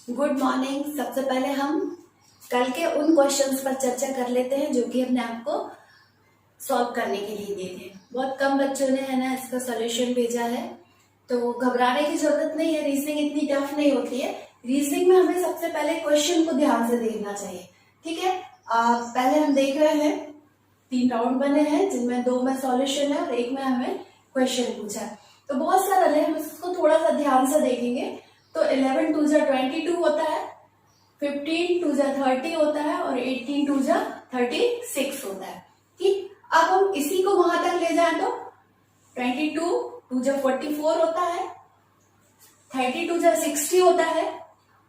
Good morning. सबसे पहले हम कल के उन क्वेश्चंस पर चर्चा कर लेते हैं जो कि हमने आपको सॉल्व करने के लिए दिए थे। बहुत कम बच्चों ने है ना इसका सॉल्यूशन भेजा है, तो घबराने की जरूरत नहीं है। रीजनिंग इतनी टफ नहीं होती है। रीजनिंग में हमें सबसे पहले क्वेश्चन को ध्यान से देखना चाहिए, ठीक है। पहले हम देख रहे हैं 3 राउंड बने हैं जिनमें 2 में सॉल्यूशन है और 1 में हमें क्वेश्चन पूछा है। तो बहुत सरल है, हम इसको थोड़ा सा ध्यान से देखेंगे। तो 11 2 जा 22 होता है, 15 2 जा 30 होता है और 18 2 जा 36 होता है। ठीक, अब हम इसी को वहां तक ले जाएं तो 22 2 जा 44 होता है, 32 जा 60 होता है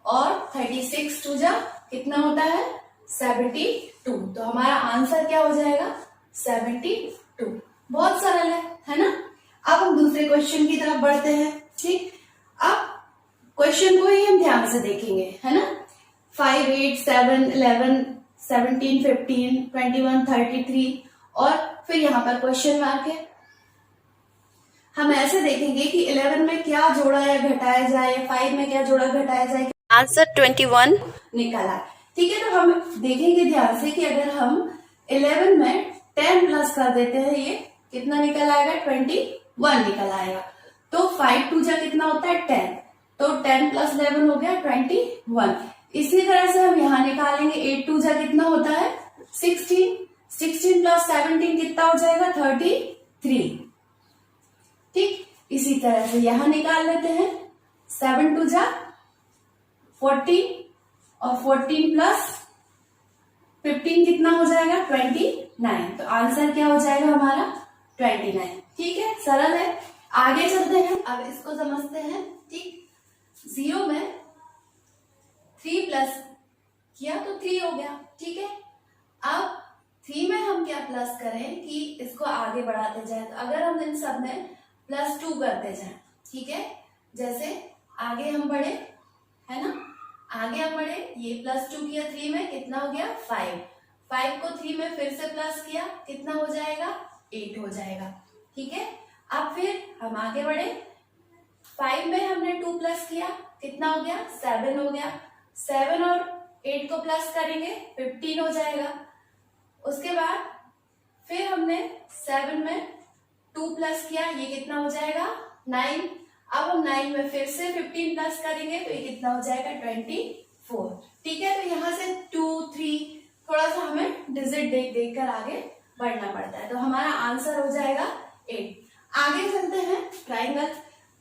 और 36 2 जा कितना होता है 72। तो हमारा आंसर क्या हो जाएगा 72। बहुत सरल है ना। अब हम दूसरे क्वेश्चन की तरफ बढ़ते हैं। ठीक, अब क्वेश्चन को ही हम ध्यान से देखेंगे, है ना। 5 8 7 11 17 15 21 33 और फिर यहाँ पर क्वेश्चन मार्क है। हम ऐसे देखेंगे कि 11 में क्या जोड़ा या घटाया जाए, 5 में क्या जोड़ा घटाया जाए। आंसर 21 निकाला। ठीक है, तो हम देखेंगे ध्यान से कि अगर हम 11 में 10 प्लस कर देते हैं, ये कितना निकल आएगा 21 निकल आएगा। तो 5 2 जा कितना होता है 10, तो 10 प्लस 11 हो गया 21। इसी तरह से हम यहाँ निकालेंगे 8 2 जा कितना होता है 16, 16 प्लस 17 कितना हो जाएगा 33। ठीक, इसी तरह से यहां निकाल लेते हैं 7 2 जा 14 और 14 प्लस 15 कितना हो जाएगा 29। तो आंसर क्या हो जाएगा हमारा 29। ठीक है, सरल है। आगे चलते हैं, अब इसको समझते हैं। ठीक, 0 में 3 प्लस किया तो 3 हो गया। ठीक है, अब 3 में हम क्या प्लस करें कि इसको आगे बढ़ाते जाए। तो अगर हम इन सब में +2 करते जाए, ठीक है, जैसे आगे हम बढ़े, है ना, आगे हम बढ़े, ये +2 किया 3 में कितना हो गया 5, 5 को 3 में फिर से प्लस किया कितना हो जाएगा 8 हो जाएगा। ठीक है, अब फिर हम आगे बढ़े, 5 में हमने 2 प्लस किया कितना हो गया 7 हो गया, 7 और 8 को प्लस करेंगे 15 हो जाएगा। उसके बाद फिर हमने 7 में 2 प्लस किया, ये कितना हो जाएगा 9। अब हम 9 में फिर से 15 प्लस करेंगे तो ये कितना हो जाएगा 24। ठीक है, तो यहाँ से 2 3 थोड़ा सा हमें डिजिट देख देख कर आगे बढ़ना पड़ता है। तो हमारा आंसर हो जाएगा 8। आगे चलते हैं ट्राइंगल।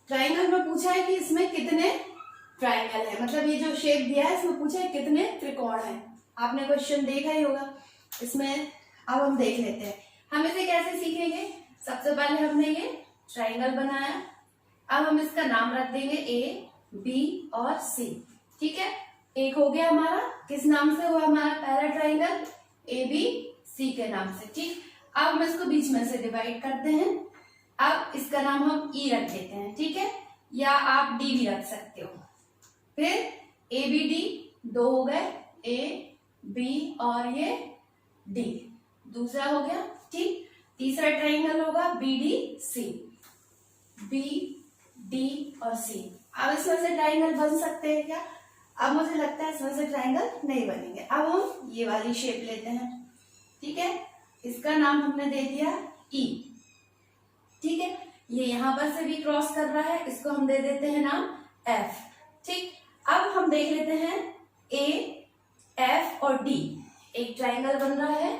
ट्राइंगल में पूछा है कि इसमें कितने ट्राइंगल है, मतलब ये जो शेप दिया है इसमें पूछा है कितने त्रिकोण है। आपने क्वेश्चन देखा ही होगा इसमें। अब हम देख लेते हैं हम इसे कैसे सीखेंगे। सबसे पहले हमने ये ट्राइंगल बनाया, अब हम इसका नाम रख देंगे ए बी और सी। ठीक है, एक हो गया हमारा, किस नाम से हुआ हमारा पहला ट्राइंगल ए बी सी के नाम से। ठीक, अब हम इसको बीच में से डिवाइड करते हैं। अब इसका नाम हम ई रख देते हैं, ठीक है, या आप डी भी रख सकते हो। फिर ए बी डी 2 हो गए, ए बी और ये डी दूसरा हो गया। ठीक, तीसरा ट्राइंगल होगा B D C, B D और सी। अब इसमें से ट्राइंगल बन सकते हैं क्या? अब मुझे लगता है इसमें से ट्राइंगल नहीं बनेंगे। अब हम ये वाली शेप लेते हैं, ठीक है, इसका नाम हमने दे दिया ई। ठीक है, ये यहां पर से भी क्रॉस कर रहा है, इसको हम दे देते हैं नाम एफ। ठीक, अब हम देख लेते हैं ए एफ और डी, एक ट्राइंगल बन रहा है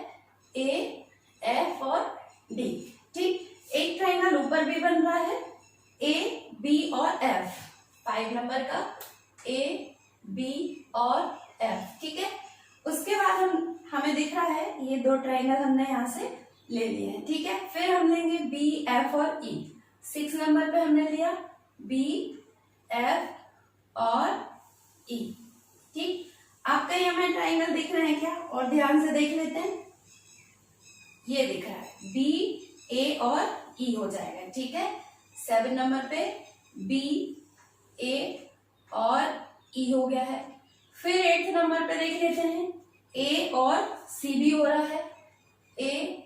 ए एफ और डी। ठीक, एक ट्राइंगल ऊपर भी बन रहा है ए बी और एफ, 5 नंबर का ए बी और एफ। ठीक है, उसके बाद हमें दिख रहा है ये 2 ट्राइंगल हमने यहां से ले लिए हैं। ठीक है, फिर हम लेंगे बी एफ और ई। 6 नंबर पे हमने लिया बी एफ और ई। ठीक, आपका ये हमें ट्राइंगल दिख रहे हैं क्या? और ध्यान से देख लेते हैं, ये दिख रहा है बी ए और ई हो जाएगा। ठीक है, 7 नंबर पे बी ए और ई हो गया है। फिर 8 नंबर पे देख लेते हैं ए और सी भी हो रहा है, ए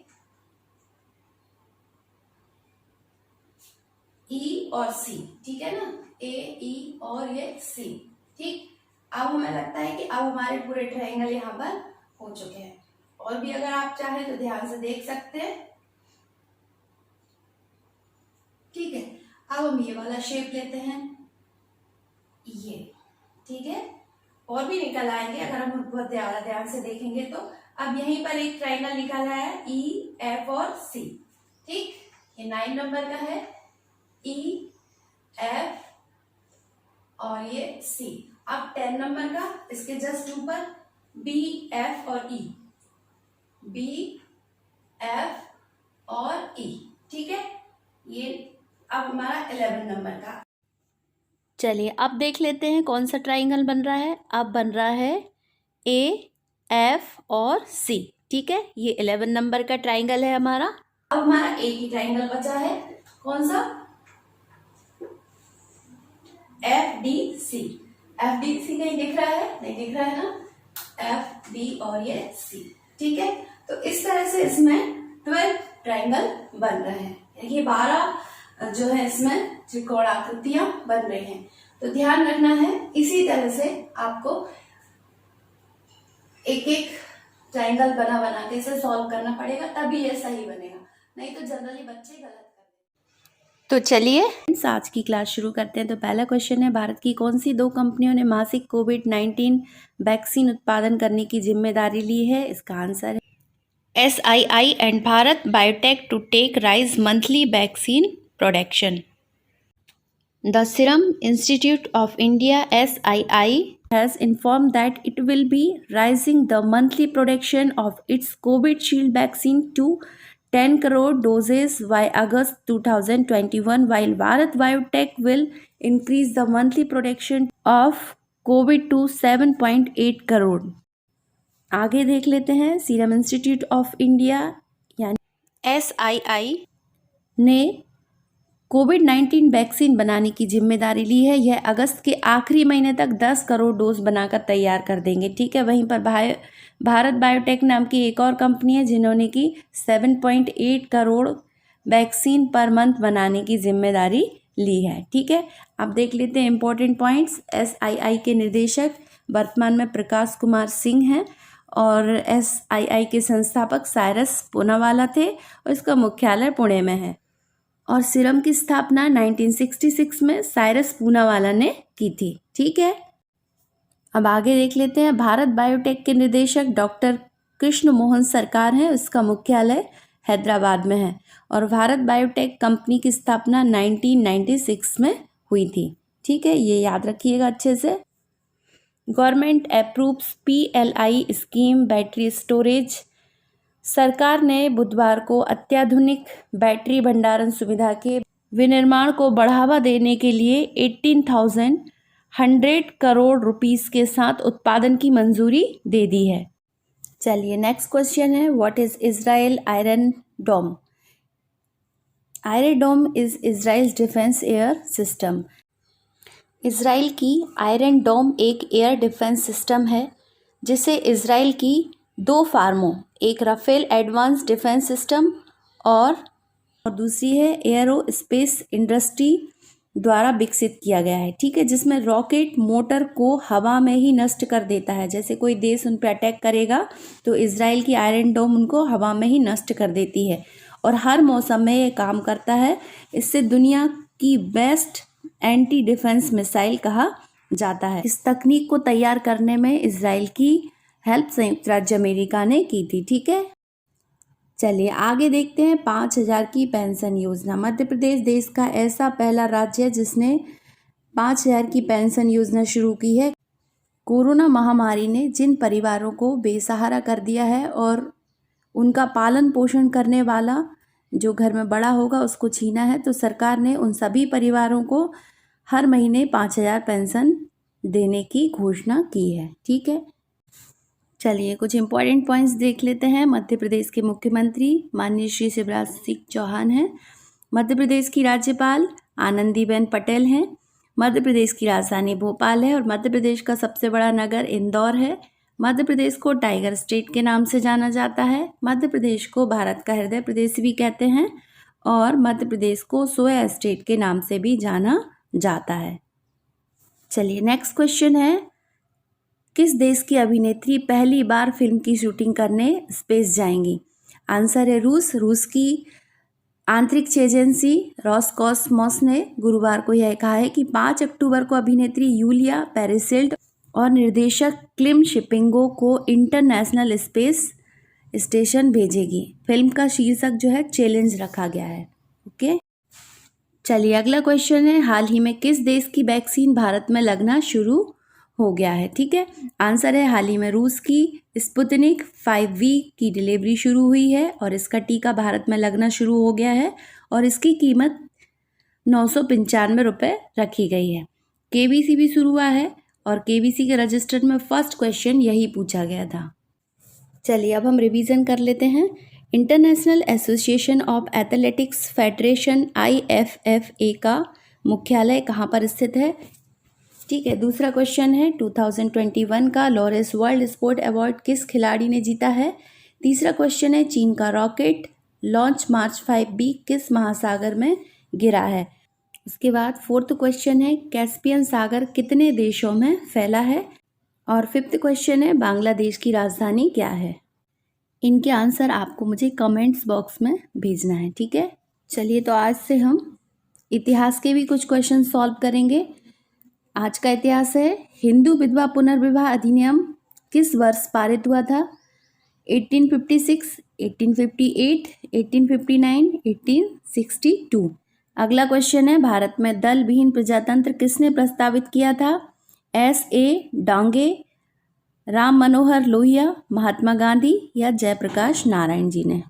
ई और सी। ठीक है ना, ए ई और ये सी। ठीक, अब हमें लगता है कि अब हमारे पूरे ट्रायंगल यहाँ पर हो चुके हैं। और भी अगर आप चाहें तो ध्यान से देख सकते हैं। ठीक है, अब हम ये वाला शेप लेते हैं, ये। ठीक है, और भी निकल आएंगे अगर हम बहुत ज्यादा ध्यान से देखेंगे तो। अब यहीं पर एक ट्रायंगल निकला है ई, एफ और सी। ठीक, ये 9 नंबर का है, ई, एफ और ये सी। अब 10 नंबर का इसके जस्ट ऊपर बी, एफ और ई, बी, एफ और ई। ठीक है, ये अब हमारा 11 नंबर का। चलिए अब देख लेते हैं कौन सा ट्राइंगल बन रहा है। अब बन रहा है ए, एफ और सी। ठीक है, ये 11 नंबर का ट्राइंगल है हमारा। अब हमारा एक ही ट्राइंगल बचा है, कौन सा? F D C. F D C कहीं दिख रहा है? नहीं दिख रहा है ना, एफ डी और ये सी। ठीक है, तो इस तरह से इसमें 12 ट्राइंगल बन रहे हैं। ये 12 जो है इसमें त्रिकोण आकृतियां बन रही हैं। तो ध्यान रखना है, इसी तरह से आपको एक एक ट्राइंगल बना बना के इसे सॉल्व करना पड़ेगा, तभी ये सही बनेगा, नहीं तो जनरली बच्चे गलत करते। तो चलिए आज की क्लास शुरू करते हैं। तो पहला क्वेश्चन है, भारत की कौन सी 2 कंपनियों ने मासिक कोविड-19 वैक्सीन उत्पादन करने की जिम्मेदारी ली है? इसका आंसर है SII and Bharat Biotech to take rise monthly vaccine production. The Serum Institute of India SII has informed that it will be raising the monthly production of its Covishield vaccine to 10 crore doses by August 2021, while Bharat Biotech will increase the monthly production of COVID to 7.8 crore. आगे देख लेते हैं, serum institute of India यानी SII ने कोविड-19 vaccine बनाने की जिम्मेदारी ली है। यह अगस्त के आखिरी महीने तक 10 करोड़ डोज बनाकर तैयार कर देंगे। ठीक है, वहीं पर भारत बायोटेक नाम की एक और कंपनी है जिन्होंने की 7.8 करोड़ वैक्सीन पर मंथ बनाने की जिम्मेदारी ली है। ठीक है, अब देख लेते हैं इंपॉर्टेंट पॉइंट्स। SII के निदेशक वर्तमान में प्रकाश कुमार सिंह हैं और SII के संस्थापक साइरस पूनावाला थे और इसका मुख्यालय पुणे में है। और सीरम की स्थापना 1966 में साइरस पूनावाला ने की थी। ठीक है, अब आगे देख लेते हैं। भारत बायोटेक के निदेशक डॉक्टर कृष्ण मोहन सरकार हैं, इसका मुख्यालय हैदराबाद में है। और भारत बायोटेक कंपनी की स्थापना 1996 में हुई थी। ठीक है, ये याद रखिएगा अच्छे से। Government approves PLI scheme battery storage. सरकार ने बुधवार को अत्याधुनिक बैटरी भंडारण सुविधा के विनिर्माण को बढ़ावा देने के लिए 18,100 करोड़ रुपीस के साथ उत्पादन की मंजूरी दे दी है। चलिए नेक्स्ट क्वेश्चन है, what is Israel Iron Dome? Iron Dome is Israel defence air system. Israel की आयरन डोम एक एयर डिफेंस सिस्टम है जिसे इजराइल की 2 फार्मों, एक राफेल एडवांस डिफेंस सिस्टम और दूसरी है एयरोस्पेस इंडस्ट्री द्वारा विकसित किया गया है। ठीक है, जिसमें रॉकेट मोटर को हवा में ही नष्ट कर देता है। जैसे कोई देश उन पर अटैक करेगा तो इजराइल की आयरन डोम उनको हवा में ही नष्ट कर देती है और हर मौसम में ये काम करता है। इससे दुनिया की बेस्ट एंटी डिफेंस मिसाइल कहा जाता है। इस तकनीक को तैयार करने में इजराइल की हेल्प संयुक्त राज्य अमेरिका ने की थी। ठीक है, चलिए आगे देखते हैं। 5,000 की पेंशन योजना। मध्य प्रदेश देश का ऐसा पहला राज्य है जिसने 5,000 की पेंशन योजना शुरू की है। कोरोना महामारी ने जिन परिवारों को बेसहारा कर दिया है और उनका पालन पोषण करने वाला जो घर में बड़ा होगा उसको छीना है, तो सरकार ने उन सभी परिवारों को हर महीने 5,000 पेंशन देने की घोषणा की है। ठीक है, चलिए कुछ इंपॉर्टेंट पॉइंट्स देख लेते हैं। मध्य प्रदेश के मुख्यमंत्री माननीय श्री शिवराज सिंह चौहान हैं। मध्य प्रदेश की राज्यपाल आनंदीबेन पटेल हैं। मध्य प्रदेश की राजधानी भोपाल है और मध्य प्रदेश का सबसे बड़ा नगर इंदौर है। मध्य प्रदेश को टाइगर स्टेट के नाम से जाना जाता है। मध्य प्रदेश को भारत का हृदय प्रदेश भी कहते हैं और मध्य प्रदेश को सोया स्टेट के नाम से भी जाना जाता है। चलिए नेक्स्ट क्वेश्चन है, किस देश की अभिनेत्री पहली बार फिल्म की शूटिंग करने स्पेस जाएंगी? आंसर है रूस की अंतरिक्ष एजेंसी रॉसकॉस्मोस ने गुरुवार को यह कहा है कि 5 अक्टूबर को अभिनेत्री यूलिया पेरेसिल्ड और निर्देशक क्लिम शिपिंगो को इंटरनेशनल स्पेस स्टेशन भेजेगी। फिल्म का शीर्षक जो है चैलेंज रखा गया है। ओके, चलिए अगला क्वेश्चन है, हाल ही में किस देश की वैक्सीन भारत में लगना शुरू हो गया है? ठीक है, आंसर है हाल ही में रूस की स्पुतनिक 5V की डिलीवरी शुरू हुई है और इसका टीका भारत में लगना शुरू हो गया है और इसकी कीमत 995 रुपये रखी गई है। KBC भी शुरू हुआ है और KBC के रजिस्टर में फर्स्ट क्वेश्चन यही पूछा गया था। चलिए अब हम रिवीजन कर लेते हैं। International association of athletics federation IFFA का मुख्यालय कहाँ पर स्थित है? ठीक है, दूसरा क्वेश्चन है 2021 का लॉरेस वर्ल्ड स्पोर्ट अवार्ड किस खिलाड़ी ने जीता है? तीसरा क्वेश्चन है चीन का रॉकेट लॉन्च मार्च 5B किस महासागर में गिरा है? उसके बाद फोर्थ क्वेश्चन है कैस्पियन सागर कितने देशों में फैला है? और फिफ्थ क्वेश्चन है बांग्लादेश की राजधानी क्या है? इनके आंसर आपको मुझे कमेंट्स बॉक्स में भेजना है। ठीक है, चलिए तो आज से हम इतिहास के भी कुछ क्वेश्चन सॉल्व करेंगे। आज का इतिहास है हिंदू विधवा पुनर्विवाह अधिनियम किस वर्ष पारित हुआ था? 1856, 1858, 1859, 1862। अगला क्वेश्चन है भारत में दल विहीन प्रजातंत्र किसने प्रस्तावित किया था? S.A. डांगे, राम मनोहर लोहिया, महात्मा गांधी या जयप्रकाश नारायण जी ने?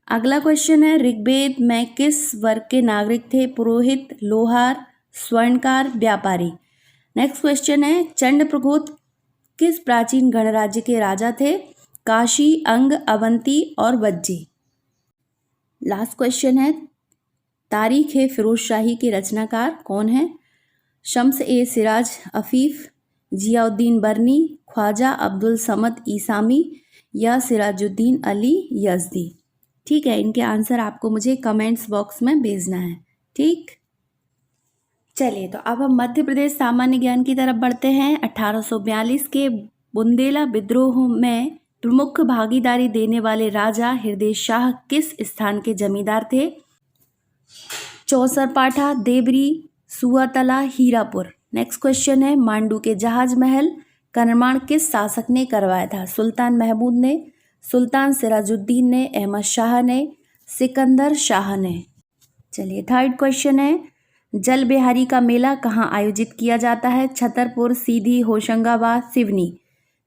अगला क्वेश्चन है ऋग्वेद में किस वर्ग के नागरिक थे? पुरोहित, लोहार, स्वर्णकार, व्यापारी। नेक्स्ट क्वेश्चन है चंडप्रघोत किस प्राचीन गणराज्य के राजा थे? काशी, अंग, अवंती और वज्जी। लास्ट क्वेश्चन है तारीख ए फिरोज शाही के रचनाकार कौन है? शम्स ए सिराज अफीफ, जियाउद्दीन बर्नी, ख्वाजा अब्दुल समद ईसामी या सिराजुद्दीन अली यज़दी। ठीक है, इनके आंसर आपको मुझे कमेंट्स बॉक्स में भेजना है। ठीक, चलिए तो अब हम मध्य प्रदेश सामान्य ज्ञान की तरफ बढ़ते हैं। 1842 के बुंदेला विद्रोह में प्रमुख भागीदारी देने वाले राजा हृदय शाह किस स्थान के जमींदार थे? चौसरपाठा, देवरी, सुआतला, हीरापुर। नेक्स्ट क्वेश्चन है मांडू के जहाज महल का निर्माण किस शासक ने करवाया था? सुल्तान महमूद ने, सुल्तान सिराजुद्दीन ने, अहमद शाह ने, सिकंदर शाह ने। चलिए थर्ड क्वेश्चन है जल बिहारी का मेला कहाँ आयोजित किया जाता है? छतरपुर, सीधी, होशंगाबाद, सिवनी।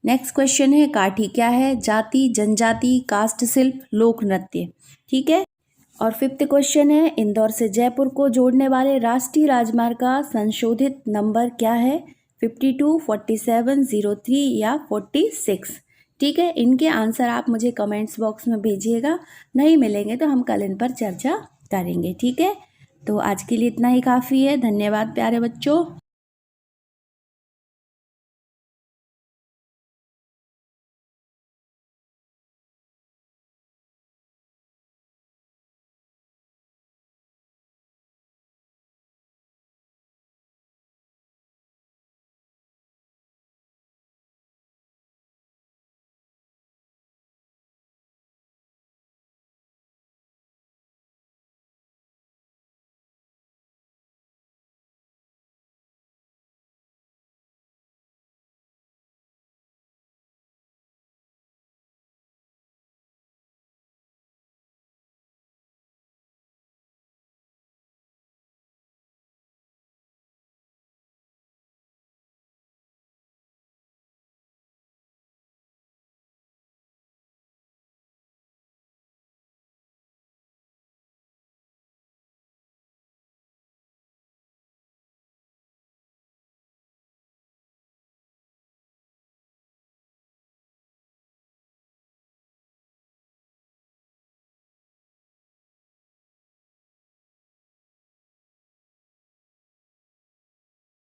नेक्स्ट क्वेश्चन है काठी क्या है? जाति, जनजाति, कास्ट शिल्प, लोक नृत्य। ठीक है, और फिफ्थ क्वेश्चन है इंदौर से जयपुर को जोड़ने वाले राष्ट्रीय राजमार्ग का संशोधित नंबर क्या है? 52, 47, 03 या 46। ठीक है, इनके आंसर आप मुझे कमेंट्स बॉक्स में भेजिएगा। नहीं मिलेंगे तो हम कल इन पर चर्चा करेंगे। ठीक है, तो आज के लिए इतना ही काफ़ी है। धन्यवाद प्यारे बच्चों।